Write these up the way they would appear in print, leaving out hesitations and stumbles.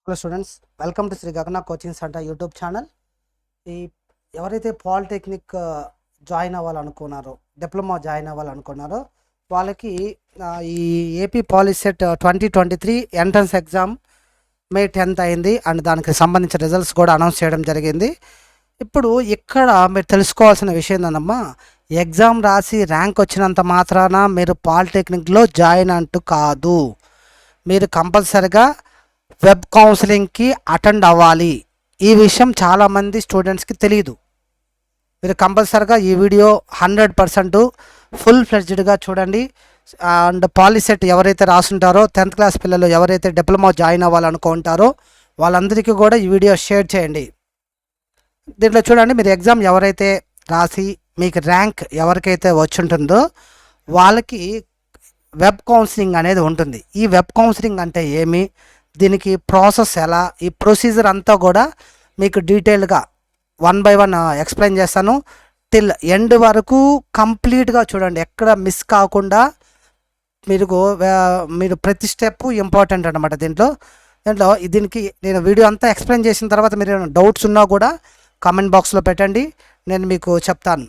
Hello students, welcome to Shri Gagana coaching centre YouTube channel. ఈ ఎవరైతే polytechnic join అవ్వాలనుకున్నారో, diploma join అవ్వాలనుకున్నారో వాళ్ళకి ఈ AP POLYCET 2023 entrance exam May 10th అయింది అండ్ దానికి సంబంధించిన రిజల్ట్స్ కూడా అనౌన్స్ చేయడం జరిగింది. ఇప్పుడు ఇక్కడ మీరు తెలుసుకోవాల్సిన విషయం ఏంటమ్మా, ఎగ్జామ్ రాసి ర్యాంక్ వచ్చినంత మాత్రాన మీరు పాలిటెక్నిక్లో జాయిన్ అంటూ కాదు. మీరు కంపల్సరిగా వెబ్ కౌన్సిలింగ్కి అటెండ్ అవ్వాలి. ఈ విషయం చాలామంది స్టూడెంట్స్కి తెలియదు. మీరు కంపల్సరిగా ఈ వీడియో 100% ఫుల్ ఫ్లెడ్జ్డ్గా చూడండి. అండ్ పాలిసెట్ ఎవరైతే రాసుంటారో 10th క్లాస్ పిల్లలు ఎవరైతే డిప్లొమా జాయిన్ అవ్వాలనుకుంటారో వాళ్ళందరికీ కూడా ఈ వీడియో షేర్ చేయండి. దీంట్లో చూడండి, మీరు ఎగ్జామ్ ఎవరైతే రాసి మీకు ర్యాంక్ ఎవరికైతే వచ్చుంటుందో వాళ్ళకి వెబ్ కౌన్సిలింగ్ అనేది ఉంటుంది. ఈ వెబ్ కౌన్సిలింగ్ అంటే ఏమి, దీనికి ప్రాసెస్ ఎలా, ఈ ప్రొసీజర్ అంతా కూడా మీకు డీటెయిల్గా 1 by 1 ఎక్స్ప్లెయిన్ చేస్తాను. టిల్ ఎండ్ వరకు కంప్లీట్గా చూడండి, ఎక్కడ మిస్ కాకుండా. మీరు ప్రతి స్టెప్ ఇంపార్టెంట్ అనమాట. దీంట్లో దీనికి నేను వీడియో అంతా ఎక్స్ప్లెయిన్ చేసిన తర్వాత మీరు డౌట్స్ ఉన్నా కూడా కామెంట్ బాక్స్లో పెట్టండి, నేను మీకు చెప్తాను.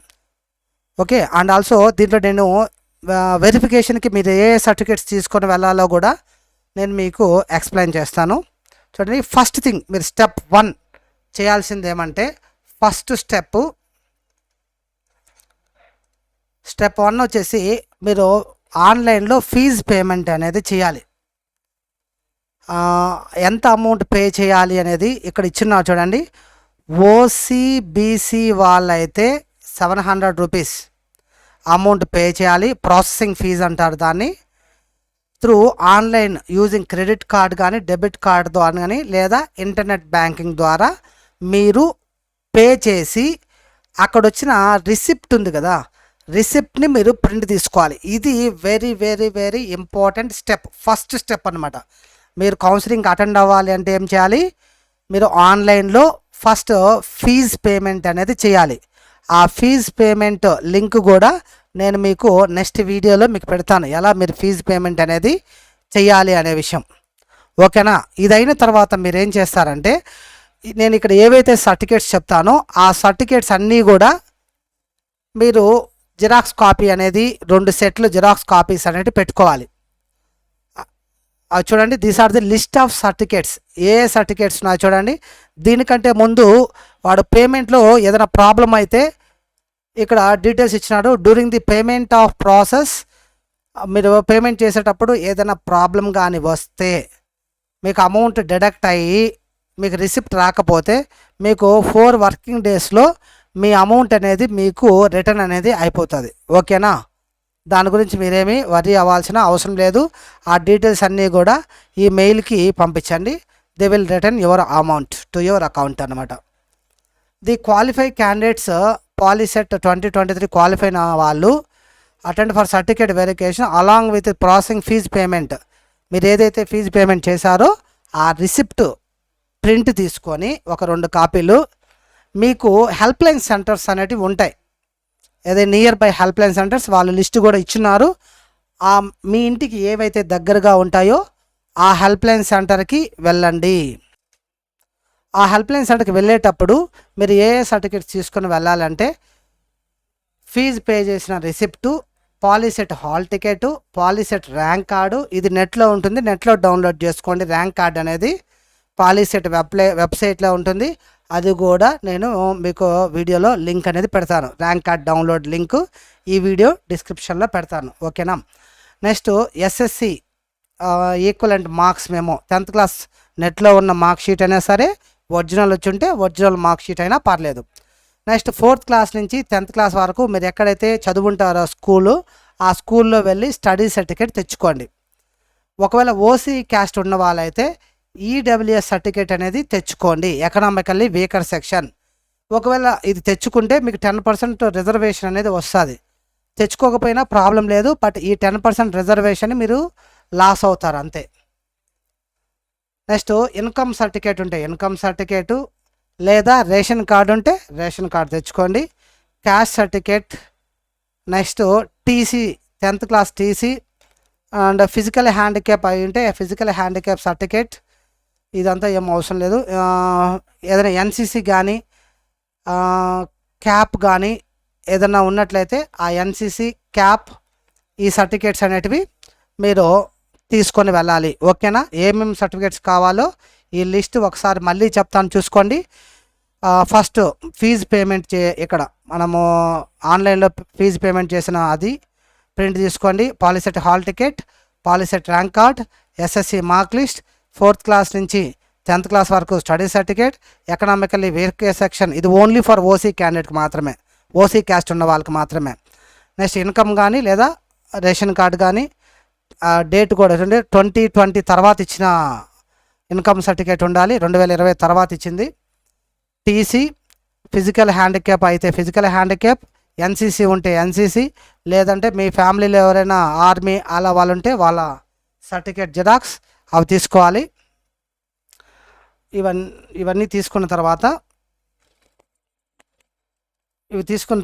ఓకే. అండ్ ఆల్సో దీంట్లో నేను వెరిఫికేషన్కి మీరు ఏ సర్టిఫికేట్స్ తీసుకొని వెళ్ళాలో కూడా నేను మీకు ఎక్స్ప్లెయిన్ చేస్తాను. చూడండి, ఫస్ట్ థింగ్ మీరు స్టెప్ 1 చేయాల్సింది ఏమంటే, ఫస్ట్ స్టెప్ 1 వచ్చేసి మీరు ఆన్లైన్లో ఫీజు పేమెంట్ అనేది చేయాలి. ఎంత అమౌంట్ పే చేయాలి అనేది ఇక్కడ ఇచ్చిన చూడండి. ఓసీబీసీ వాళ్ళైతే 700 రూపీస్ అమౌంట్ పే చేయాలి. ప్రాసెసింగ్ ఫీజు అంటారు దాన్ని. Through online using credit card కానీ డెబిట్ కార్డ్ ద్వారా కానీ లేదా ఇంటర్నెట్ బ్యాంకింగ్ ద్వారా మీరు పే చేసి అక్కడ వచ్చిన రిసిప్ట్ ఉంది కదా, రిసిప్ట్ని మీరు ప్రింట్ తీసుకోవాలి. ఇది very very very important step, first step అనమాట. మీరు కౌన్సిలింగ్ అటెండ్ అవ్వాలి అంటే ఏం చేయాలి, మీరు ఆన్లైన్లో ఫస్ట్ ఫీజ్ పేమెంట్ అనేది చేయాలి. ఆ ఫీజ్ పేమెంట్ లింక్ కూడా నేను మీకు నెక్స్ట్ వీడియోలో మీకు పెడతాను, ఎలా మీరు ఫీజు పేమెంట్ అనేది చెయ్యాలి అనే విషయం. ఓకేనా. ఇదైన తర్వాత మీరు ఏం చేస్తారంటే, నేను ఇక్కడ ఏవైతే సర్టిఫికేట్స్ చెప్తానో ఆ సర్టిఫికేట్స్ అన్నీ కూడా మీరు జిరాక్స్ కాపీ అనేది 2 సెట్లు జిరాక్స్ కాపీస్ అనేది పెట్టుకోవాలి. చూడండి, these are the list of certificates. ఏ సర్టిఫికేట్స్ ఉన్నాయో చూడండి. దీనికంటే ముందు వాడు పేమెంట్లో ఏదైనా ప్రాబ్లం అయితే ఇక్కడ డీటెయిల్స్ ఇచ్చినాడు. During the payment of process, మీరు పేమెంట్ చేసేటప్పుడు ఏదైనా ప్రాబ్లం కానీ వస్తే మీకు అమౌంట్ డిడక్ట్ అయ్యి మీకు రిసిప్ట్ రాకపోతే మీకు 4 వర్కింగ్ డేస్లో మీ అమౌంట్ అనేది మీకు రిటర్న్ అనేది అయిపోతుంది. ఓకేనా. దాని గురించి మీరేమీ వరీ అవ్వాల్సిన అవసరం లేదు. ఆ డీటెయిల్స్ అన్నీ కూడా ఈ మెయిల్కి పంపించండి. They will return your amount to your account అనమాట. The qualify candidates POLYCET 2023 qualify అయిన వాళ్ళు attend for certificate verification along with processing fees payment. మీరు ఏదైతే ఫీజు పేమెంట్ చేశారో ఆ రిసిప్ట్ ప్రింట్ తీసుకొని ఒక 2 కాపీలు, మీకు హెల్ప్ లైన్ సెంటర్స్ అనేటివి ఉంటాయి, అదే near by help line centres వాళ్ళు లిస్ట్ కూడా ఇచ్చినారు. మీ ఇంటికి ఏవైతే దగ్గరగా ఉంటాయో ఆ హెల్ప్ లైన్ సెంటర్కి వెళ్ళండి. ఆ హెల్ప్ లైన్ సెంటర్కి వెళ్ళేటప్పుడు మీరు ఏ సర్టిఫికేట్స్ తీసుకొని వెళ్ళాలంటే, ఫీజు పే చేసిన receipt, POLYCET hall ticket, POLYCET rank card. ఇది నెట్లో ఉంటుంది, నెట్లో డౌన్లోడ్ చేసుకోండి. ర్యాంక్ కార్డ్ అనేది పాలిసెట్ వెబ్సైట్లో ఉంటుంది. అది కూడా నేను మీకు వీడియోలో లింక్ అనేది పెడతాను. ర్యాంక్ కార్డ్ డౌన్లోడ్ లింక్ ఈ వీడియో డిస్క్రిప్షన్లో పెడతాను. ఓకేనా. నెక్స్ట్ ఎస్ఎస్సి ఈక్వలెంట్ మార్క్స్ మేము 10th క్లాస్ నెట్లో ఉన్న మార్క్ షీట్ అయినా సరే, ఒరిజినల్ వచ్చి ఉంటే ఒరిజినల్ మార్క్ షీట్ అయినా పర్లేదు. నెక్స్ట్ 4th క్లాస్ నుంచి 10th క్లాస్ వరకు మీరు ఎక్కడైతే చదువుంటారో స్కూలు, ఆ స్కూల్లో వెళ్ళి స్టడీ సర్టిఫికేట్ తెచ్చుకోండి. ఒకవేళ ఓసీ క్యాస్ట్ ఉన్న వాళ్ళైతే ఈడబ్ల్యూఎస్ సర్టిఫికేట్ అనేది తెచ్చుకోండి, ఎకనామికల్లీ వీకర్ సెక్షన్. ఒకవేళ ఇది తెచ్చుకుంటే మీకు 10% రిజర్వేషన్ అనేది వస్తుంది. తెచ్చుకోకపోయినా ప్రాబ్లం లేదు, బట్ ఈ 10% రిజర్వేషన్ మీరు లాస్ అవుతారు అంతే. నెక్స్ట్ ఇన్కమ్ సర్టిఫికేట్ ఉంటే ఇన్కమ్ సర్టిఫికేటు, లేదా రేషన్ కార్డు ఉంటే రేషన్ కార్డు తెచ్చుకోండి. Caste certificate, next TC 10th class TC, and physical handicap అయి ఉంటే ఫిజికల్ హ్యాండిక్యాప్ సర్టిఫికేట్, ఇదంతా ఏం అవసరం లేదు. ఏదైనా ఎన్సీసీ కానీ క్యాప్ కానీ ఏదైనా ఉన్నట్లయితే ఆ ఎన్సీసీ క్యాప్ ఈ సర్టిఫికేట్స్ అనేటివి మీరు తీసుకొని వెళ్ళాలి. ఓకేనా? ఏమేమి సర్టిఫికేట్స్ కావాలో ఈ లిస్ట్ ఒకసారి మళ్ళీ చెప్తాను, చూసుకోండి. ఫస్ట్ ఫీజు పేమెంట్ ఇక్కడ మనము ఆన్లైన్లో ఫీజు పేమెంట్ చేసిన అది ప్రింట్ తీసుకోండి. POLYCET hall ticket, POLYCET rank card, SSC mark list, 4th class నుంచి 10th క్లాస్ వరకు study certificate, economically week section, ఇది ఓన్లీ ఫర్ ఓసీ క్యాండిడేట్కి మాత్రమే, ఓసీ క్యాస్ట్ ఉన్న వాళ్ళకి మాత్రమే. నెక్స్ట్ ఇన్కమ్ కానీ లేదా రేషన్ కార్డు కానీ, డేట్ కూడా 2020 తర్వాత ఇచ్చిన ఇన్కమ్ సర్టిఫికేట్ ఉండాలి, 2020 తర్వాత ఇచ్చింది. టీసీ, ఫిజికల్ హ్యాండిక్యాప్ అయితే ఫిజికల్ హ్యాండిక్యాప్, ఎన్సీసీ ఉంటే ఎన్సీసీ, లేదంటే మీ ఫ్యామిలీలో ఎవరైనా ఆర్మీ అలా వాళ్ళు ఉంటే వాళ్ళ సర్టిఫికేట్ జిరాక్స్ అవి తీసుకోవాలి. ఇవన్నీ తీసుకున్న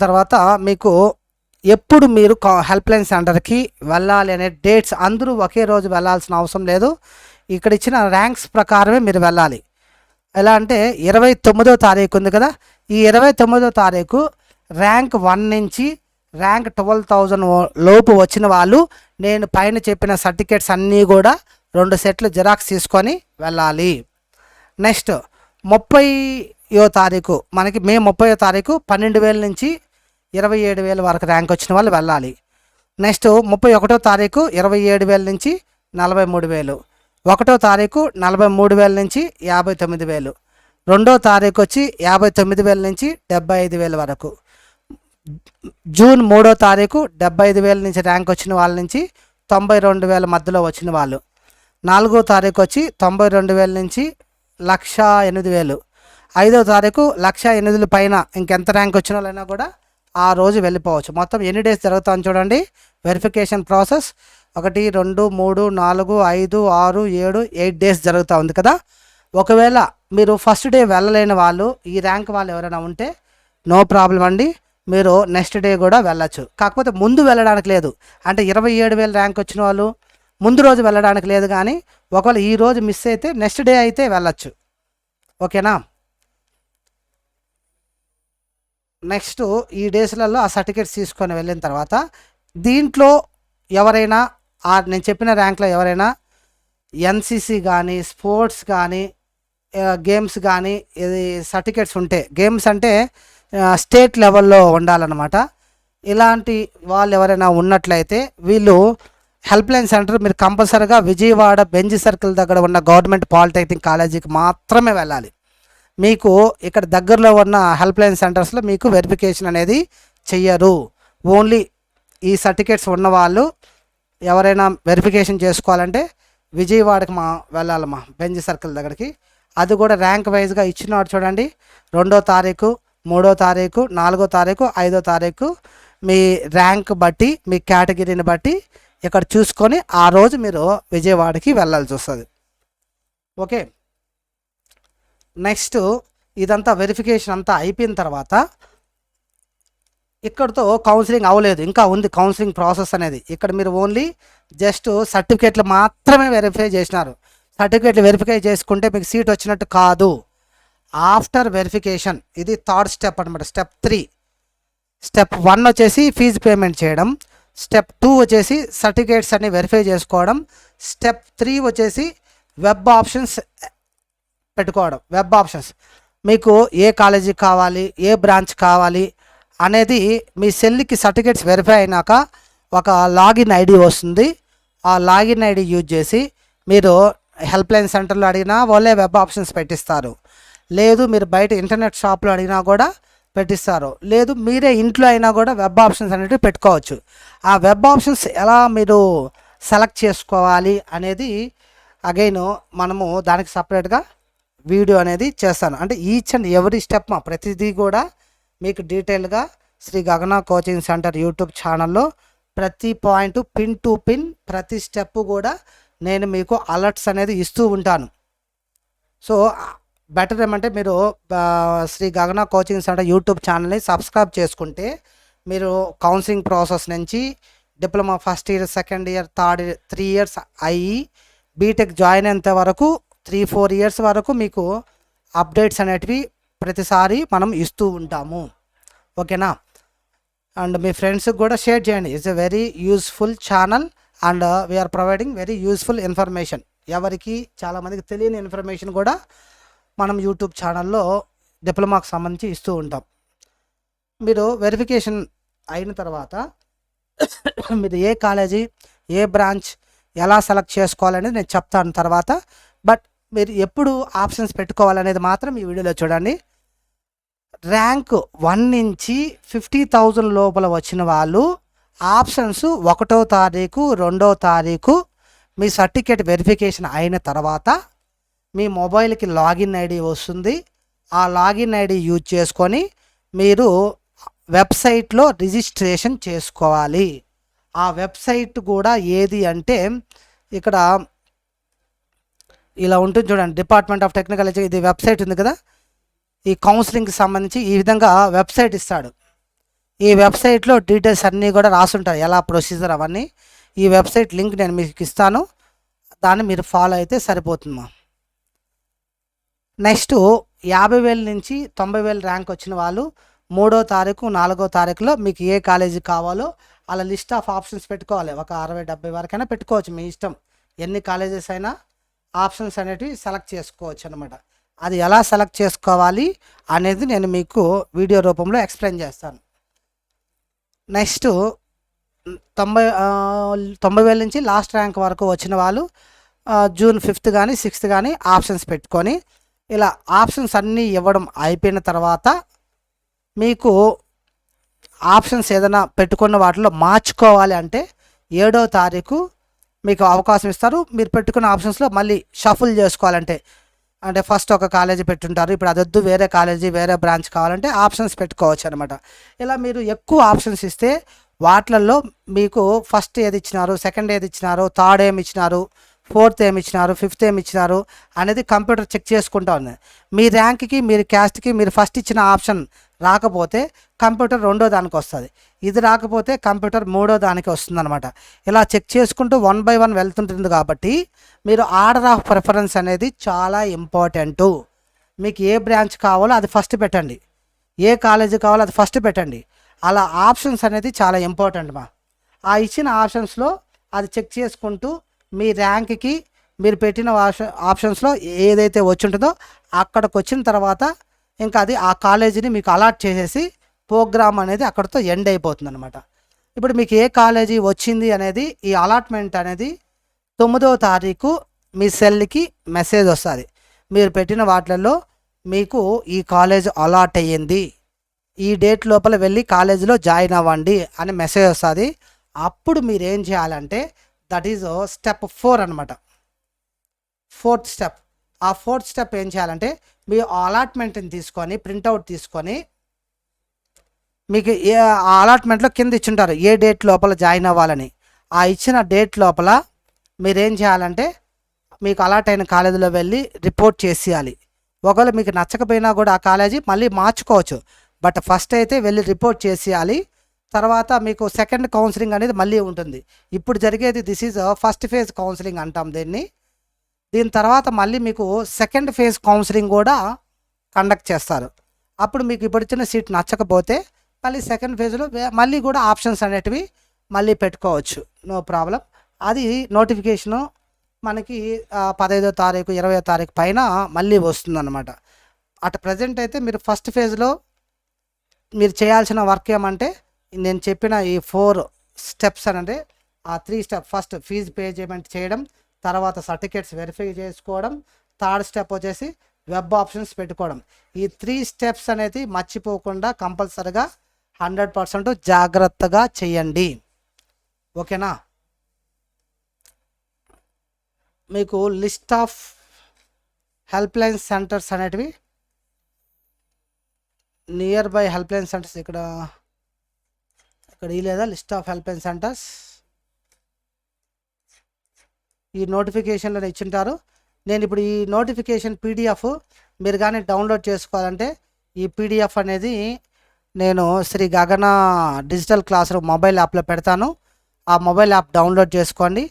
తర్వాత మీకు ఎప్పుడు మీరు హెల్ప్ లైన్ సెంటర్కి వెళ్ళాలి అనే డేట్స్ అందరూ ఒకే రోజు వెళ్ళాల్సిన అవసరం లేదు. ఇక్కడ ఇచ్చిన ర్యాంక్స్ ప్రకారమే మీరు వెళ్ళాలి. ఎలా అంటే 29వ తారీఖు ఉంది కదా, ఈ 29వ తారీఖు ర్యాంక్ 1 నుంచి ర్యాంక్ 12,000 లోపు వచ్చిన వాళ్ళు నేను పైన చెప్పిన సర్టిఫికేట్స్ అన్నీ కూడా 2 సెట్లు జిరాక్స్ తీసుకొని వెళ్ళాలి. నెక్స్ట్ 30వ తారీఖు మనకి మే 30వ తారీఖు 12,000 నుంచి 27,000 వరకు ర్యాంక్ వచ్చిన వాళ్ళు వెళ్ళాలి. నెక్స్ట్ 31వ తారీఖు 27,000 నుంచి 43,000, 1వ తారీఖు 43,000 నుంచి 59,000, 2వ తారీఖు వచ్చి 59,000 నుంచి 75,000 వరకు, జూన్ 3వ తారీఖు 75,000 నుంచి ర్యాంక్ వచ్చిన వాళ్ళ నుంచి 92,000 మధ్యలో వచ్చిన వాళ్ళు, 4వ తారీఖు వచ్చి 92,000 నుంచి 1,08,000, 5వ తారీఖు 1,08,000 పైన ఇంకెంత ర్యాంక్ వచ్చిన వాళ్ళైనా కూడా ఆ రోజు వెళ్ళిపోవచ్చు. మొత్తం ఎన్ని డేస్ జరుగుతుందని చూడండి. వెరిఫికేషన్ ప్రాసెస్ 1, 2, 3, 4, 5, 6, 7, 8 డేస్ జరుగుతూ ఉంది కదా. ఒకవేళ మీరు ఫస్ట్ డే వెళ్ళలేని వాళ్ళు, ఈ ర్యాంక్ వాళ్ళు ఎవరైనా ఉంటే నో ప్రాబ్లం అండి, మీరు నెక్స్ట్ డే కూడా వెళ్ళచ్చు. కాకపోతే ముందు వెళ్ళడానికి లేదు, అంటే 27,000 ర్యాంక్ వచ్చిన వాళ్ళు ముందు రోజు వెళ్ళడానికి లేదు. కానీ ఒకవేళ ఈ రోజు మిస్ అయితే నెక్స్ట్ డే అయితే వెళ్ళచ్చు. ఓకేనా? నెక్స్ట్ ఈ డేస్లలో ఆ సర్టిఫికేట్స్ తీసుకొని వెళ్ళిన తర్వాత దీంట్లో ఎవరైనా నేను చెప్పిన ర్యాంక్లో ఎవరైనా ఎన్సీసీ కానీ స్పోర్ట్స్ కానీ గేమ్స్ కానీ ఇది సర్టిఫికేట్స్ ఉంటే, గేమ్స్ అంటే స్టేట్ లెవెల్లో ఉండాలన్నమాట. ఇలాంటి వాళ్ళు ఎవరైనా ఉన్నట్లయితే వీళ్ళు హెల్ప్ లైన్ సెంటర్ మీరు కంపల్సరీగా విజయవాడ బెంజ్ సర్కిల్ దగ్గర ఉన్న గవర్నమెంట్ పాలిటెక్నిక్ కాలేజీకి మాత్రమే వెళ్ళాలి. మీకు ఇక్కడ దగ్గరలో ఉన్న హెల్ప్ లైన్ సెంటర్స్లో మీకు వెరిఫికేషన్ అనేది చెయ్యరు. ఓన్లీ ఈ సర్టిఫికేట్స్ ఉన్నవాళ్ళు ఎవరైనా వెరిఫికేషన్ చేసుకోవాలంటే విజయవాడకి వెళ్ళాలమ్మా, బెంజ్ సర్కిల్ దగ్గరికి. అది కూడా ర్యాంక్ వైజ్గా ఇచ్చినాడు చూడండి. 2వ తారీఖు, 3వ తారీఖు, 4వ తారీఖు, 5వ తారీఖు మీ ర్యాంక్ బట్టి మీ కేటగిరీని బట్టి ఇక్కడ చూసుకొని ఆ రోజు మీరు విజయవాడకి వెళ్ళాల్సి వస్తుంది. ఓకే. నెక్స్ట్ ఇదంతా వెరిఫికేషన్ అంతా అయిపోయిన తర్వాత ఇక్కడతో కౌన్సిలింగ్ అవ్వలేదు, ఇంకా ఉంది కౌన్సిలింగ్ ప్రాసెస్ అనేది. ఇక్కడ మీరు ఓన్లీ జస్ట్ సర్టిఫికేట్లు మాత్రమే వెరిఫై చేసినారు. సర్టిఫికేట్లు వెరిఫై చేసుకుంటే మీకు సీట్ వచ్చినట్టు కాదు. ఆఫ్టర్ వెరిఫికేషన్ ఇది 3rd స్టెప్ అనమాట. స్టెప్ 3. స్టెప్ 1 వచ్చేసి ఫీజు పేమెంట్ చేయడం, స్టెప్ 2 వచ్చేసి సర్టిఫికేట్స్ అన్ని వెరిఫై చేసుకోవడం, స్టెప్ 3 వచ్చేసి వెబ్ ఆప్షన్స్ పెట్టుకోవడం. వెబ్ ఆప్షన్స్ మీకు ఏ కాలేజీ కావాలి, ఏ బ్రాంచ్ కావాలి అనేది మీ సెల్కి సర్టిఫికేట్స్ వెరిఫై అయినాక ఒక లాగిన్ ఐడి వస్తుంది. ఆ లాగిన్ ఐడి యూజ్ చేసి మీరు హెల్ప్ లైన్ సెంటర్లో అడిగినా వాళ్ళే వెబ్ ఆప్షన్స్ పెట్టిస్తారు. లేదు మీరు బయట ఇంటర్నెట్ షాప్లో అడిగినా కూడా పెట్టిస్తారు. లేదు మీరే ఇంట్లో అయినా కూడా వెబ్ ఆప్షన్స్ అనేవి పెట్టుకోవచ్చు. ఆ వెబ్ ఆప్షన్స్ ఎలా మీరు సెలెక్ట్ చేసుకోవాలి అనేది అగైన్ మనము దానికి సపరేట్గా వీడియో అనేది చేస్తాను. అంటే ఈచ్ అండ్ ఎవ్రీ స్టెప్ ప్రతిదీ కూడా మీకు డీటెయిల్గా Shri Gagana coaching centre YouTube ఛానల్లో ప్రతి పాయింట్ పిన్ టు పిన్ ప్రతి స్టెప్ కూడా నేను మీకు అలర్ట్స్ అనేది ఇస్తూ ఉంటాను. సో బెటర్ ఏమంటే మీరు Shri Gagana coaching centre YouTube ఛానల్ని సబ్స్క్రైబ్ చేసుకుంటే మీరు కౌన్సిలింగ్ ప్రాసెస్ నుంచి diploma first year, second year, third year 3 years అయ్యి బీటెక్ జాయిన్ అయ్యేంత వరకు 3-4 ఇయర్స్ వరకు మీకు అప్డేట్స్ అనేటివి ప్రతిసారి మనం ఇస్తూ ఉంటాము. ఓకేనా? అండ్ మీ ఫ్రెండ్స్కి కూడా షేర్ చేయండి. It's a very useful channel and we are providing very useful information. ఎవరికి చాలామందికి తెలియని ఇన్ఫర్మేషన్ కూడా మనం యూట్యూబ్ ఛానల్లో డిప్లొమాకు సంబంధించి ఇస్తూ ఉంటాం. మీరు వెరిఫికేషన్ అయిన తర్వాత మీరు ఏ కాలేజీ, ఏ బ్రాంచ్ ఎలా సెలెక్ట్ చేసుకోవాలనేది నేను చెప్తాను తర్వాత. బట్ మీరు ఎప్పుడు ఆప్షన్స్ పెట్టుకోవాలనేది మాత్రం ఈ వీడియోలో చూడండి. ర్యాంక్ 1 నుంచి 50,000 లోపల వచ్చిన వాళ్ళు ఆప్షన్స్ 1వ తారీఖు 2వ తారీఖు మీ సర్టిఫికేట్ వెరిఫికేషన్ అయిన తర్వాత మీ మొబైల్కి లాగిన్ ఐడి వస్తుంది. ఆ లాగిన్ ఐడి యూజ్ చేసుకొని మీరు వెబ్సైట్లో రిజిస్ట్రేషన్ చేసుకోవాలి. ఆ వెబ్సైట్ కూడా ఏది అంటే ఇక్కడ ఇలా ఉంటుంది చూడండి, డిపార్ట్మెంట్ ఆఫ్ టెక్నికల్ ఎడ్యుకేషన్. ఇది వెబ్సైట్ ఉంది కదా, ఈ కౌన్సిలింగ్కి సంబంధించి ఈ విధంగా వెబ్సైట్ ఇస్తాడు. ఈ వెబ్సైట్లో డీటెయిల్స్ అన్నీ కూడా రాసుంటాయి, ఎలా ప్రొసీజర్ అవన్నీ. ఈ వెబ్సైట్ లింక్ నేను మీకు ఇస్తాను, దాన్ని మీరు ఫాలో అయితే సరిపోతుందమ్మా. నెక్స్ట్ 50,000 నుంచి 90,000 ర్యాంక్ వచ్చిన వాళ్ళు 3వ తారీఖు 4వ తారీఖులో మీకు ఏ కాలేజీ కావాలో అలా లిస్ట్ ఆఫ్ ఆప్షన్స్ పెట్టుకోవాలి. ఒక 60-70 వరకైనా పెట్టుకోవచ్చు, మీ ఇష్టం. ఎన్ని కాలేజెస్ అయినా ఆప్షన్స్ అనేటివి సెలెక్ట్ చేసుకోవచ్చు అనమాట. అది ఎలా సెలెక్ట్ చేసుకోవాలి అనేది నేను మీకు వీడియో రూపంలో ఎక్స్ప్లెయిన్ చేస్తాను. నెక్స్ట్ 90,000 నుంచి లాస్ట్ ర్యాంక్ వరకు వచ్చిన వాళ్ళు జూన్ 5th కానీ 6th కానీ ఆప్షన్స్ పెట్టుకొని ఇలా ఆప్షన్స్ అన్నీ ఇవ్వడం అయిపోయిన తర్వాత మీకు ఆప్షన్స్ ఏదైనా పెట్టుకున్న వాటిలో మార్చుకోవాలి అంటే 7వ తారీఖు మీకు అవకాశం ఇస్తారు. మీరు పెట్టుకున్న ఆప్షన్స్లో మళ్ళీ షఫుల్ చేసుకోవాలంటే, అంటే ఫస్ట్ ఒక కాలేజీ పెట్టుంటారు, ఇప్పుడు అదొద్దు వేరే కాలేజీ వేరే బ్రాంచ్ కావాలంటే ఆప్షన్స్ పెట్టుకోవచ్చు అనమాట. ఇలా మీరు ఎక్కువ ఆప్షన్స్ ఇస్తే వాటిల్లో మీకు ఫస్ట్ ఏది ఇచ్చినారు, సెకండ్ ఏది ఇచ్చినారు, థర్డ్ ఏమి ఇచ్చినారు, 4th ఏమి ఇచ్చినారు, 5th ఏమి ఇచ్చినారు అనేది కంప్యూటర్ చెక్ చేసుకుంటా ఉంది. మీ ర్యాంక్కి మీరు క్యాస్ట్కి మీరు ఫస్ట్ ఇచ్చిన ఆప్షన్ రాకపోతే కంప్యూటర్ 2వ దానికి వస్తుంది, ఇది రాకపోతే కంప్యూటర్ 3వ దానికి వస్తుంది అనమాట. ఇలా చెక్ చేసుకుంటూ 1 by 1 వెళ్తుంటుంది. కాబట్టి మీరు ఆర్డర్ ఆఫ్ ప్రిఫరెన్స్ అనేది చాలా ఇంపార్టెంటు. మీకు ఏ బ్రాంచ్ కావాలో అది ఫస్ట్ పెట్టండి, ఏ కాలేజీ కావాలో అది ఫస్ట్ పెట్టండి. అలా ఆప్షన్స్ అనేది చాలా ఇంపార్టెంట్ మా. ఆ ఇచ్చిన ఆప్షన్స్లో అది చెక్ చేసుకుంటూ మీ ర్యాంక్కి మీరు పెట్టిన ఆప్షన్స్లో ఏదైతే వచ్చి ఉంటుందో అక్కడికి వచ్చిన తర్వాత ఇంకా అది ఆ కాలేజీని మీకు అలాట్ చేసేసి ప్రోగ్రామ్ అనేది అక్కడితో ఎండ్ అయిపోతుంది అనమాట. ఇప్పుడు మీకు ఏ కాలేజీ వచ్చింది అనేది ఈ అలాట్మెంట్ అనేది 9వ తారీఖు మీ సెల్కి మెసేజ్ వస్తుంది. మీరు పెట్టిన వాటిల్లో మీకు ఈ కాలేజ్ అలాట్ అయ్యింది, ఈ డేట్ లోపల వెళ్ళి కాలేజీలో జాయిన్ అవ్వండి అని మెసేజ్ వస్తుంది. అప్పుడు మీరు ఏం చేయాలంటే దట్ ఈజ్ స్టెప్ 4 అనమాట, 4th స్టెప్. ఆ 4th స్టెప్ ఏం చేయాలంటే మీ అలాట్మెంట్ని తీసుకొని ప్రింట్అవుట్ తీసుకొని మీకు ఆ అలాట్మెంట్లో కింద ఇచ్చుంటారు ఏ డేట్ లోపల జాయిన్ అవ్వాలని. ఆ ఇచ్చిన డేట్ లోపల మీరేం చేయాలంటే మీకు అలాట్ అయిన కాలేజీలో వెళ్ళి రిపోర్ట్ చేసేయాలి. ఒకవేళ మీకు నచ్చకపోయినా కూడా ఆ కాలేజీ మళ్ళీ మార్చుకోవచ్చు, బట్ ఫస్ట్ అయితే వెళ్ళి రిపోర్ట్ చేసేయాలి. తర్వాత మీకు సెకండ్ కౌన్సిలింగ్ అనేది మళ్ళీ ఉంటుంది. ఇప్పుడు జరిగేది this is first phase counselling అంటాం దీన్ని. దీని తర్వాత మళ్ళీ మీకు సెకండ్ ఫేజ్ కౌన్సిలింగ్ కూడా కండక్ట్ చేస్తారు. అప్పుడు మీకు ఇప్పుడు ఇచ్చిన సీట్ నచ్చకపోతే మళ్ళీ సెకండ్ ఫేజ్లో మళ్ళీ కూడా ఆప్షన్స్ అనేటివి మళ్ళీ పెట్టుకోవచ్చు, నో ప్రాబ్లం. అది నోటిఫికేషను మనకి 15వ తారీఖు 20వ తారీఖు పైన మళ్ళీ వస్తుందన్నమాట. అట్ ప్రజెంట్ అయితే మీరు ఫస్ట్ ఫేజ్లో మీరు చేయాల్సిన వర్క్ ఏమంటే నేను చెప్పిన ఈ 4 స్టెప్స్ అంటే ఆ 3 స్టెప్. ఫస్ట్ ఫీజు పేమెంట్ చేయడం, తర్వాత సర్టిఫికేట్స్ వెరిఫై చేసుకోవడం, థర్డ్ స్టెప్ వచ్చేసి వెబ్ ఆప్షన్స్ పెట్టుకోవడం. ఈ 3 స్టెప్స్ అనేది మర్చిపోకుండా కంపల్సరిగా 100% జాగ్రత్తగా చేయండి. ఓకేనా? మీకు list of help line centres అనేటివి near by help line centres ఇక్కడ ఈ లేదా list of help line centres ఈ నోటిఫికేషన్లో ఇచ్చింటారు. నేను ఇప్పుడు ఈ నోటిఫికేషన్ పీడిఎఫ్ మీరు కానీ డౌన్లోడ్ చేసుకోవాలంటే ఈ పీడిఎఫ్ అనేది నేను శ్రీ గగన డిజిటల్ క్లాస్ రూమ్ మొబైల్ యాప్లో పెడతాను. ఆ మొబైల్ యాప్ డౌన్లోడ్ చేసుకోండి.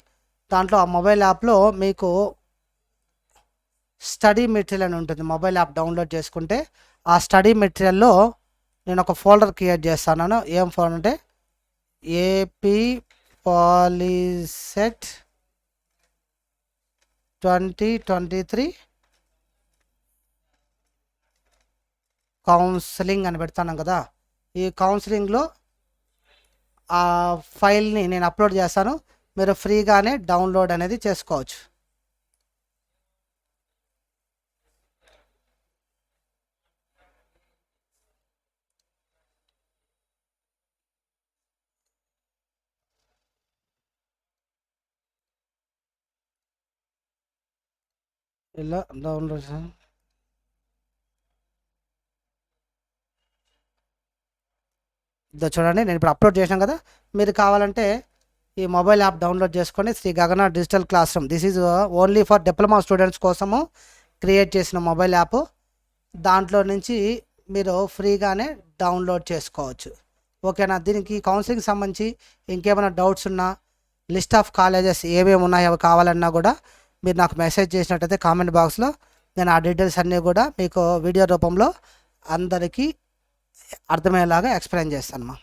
దాంట్లో ఆ మొబైల్ యాప్లో మీకు స్టడీ మెటీరియల్ అని ఉంటుంది. మొబైల్ యాప్ డౌన్లోడ్ చేసుకుంటే ఆ స్టడీ మెటీరియల్లో నేను ఒక ఫోల్డర్ క్రియేట్ చేస్తున్నాను. ఏం ఫోల్డర్ అంటే ఏపీ పాలీసెట్ 2023 కౌన్సిలింగ్ అని పెడతాను కదా. ఈ కౌన్సిలింగ్లో ఆ ఫైల్ని నేను అప్లోడ్ చేస్తాను. మీరు ఫ్రీగానే డౌన్లోడ్ అనేది చేసుకోవచ్చు. ఇలా డౌన్లోడ్ చూడండి, నేను ఇప్పుడు అప్లోడ్ చేశాను కదా. మీరు కావాలంటే ఈ మొబైల్ యాప్ డౌన్లోడ్ చేసుకొని శ్రీ గగన digital class room, this is only for diploma students కోసము క్రియేట్ చేసిన మొబైల్ యాప్. దాంట్లో నుంచి మీరు ఫ్రీగానే డౌన్లోడ్ చేసుకోవచ్చు. ఓకేనా. దీనికి కౌన్సిలింగ్ సంబంధించి ఇంకేమైనా డౌట్స్ ఉన్నా, లిస్ట్ ఆఫ్ కాలేజెస్ ఏమేమి ఉన్నాయో అవి కావాలన్నా కూడా మీరు నాకు మెసేజ్ చేసినట్టయితే కామెంట్ బాక్స్లో నేను ఆ డీటెయిల్స్ అన్నీ కూడా మీకు వీడియో రూపంలో అందరికీ అర్థమయ్యేలాగా ఎక్స్ప్లెయిన్ చేస్తాను.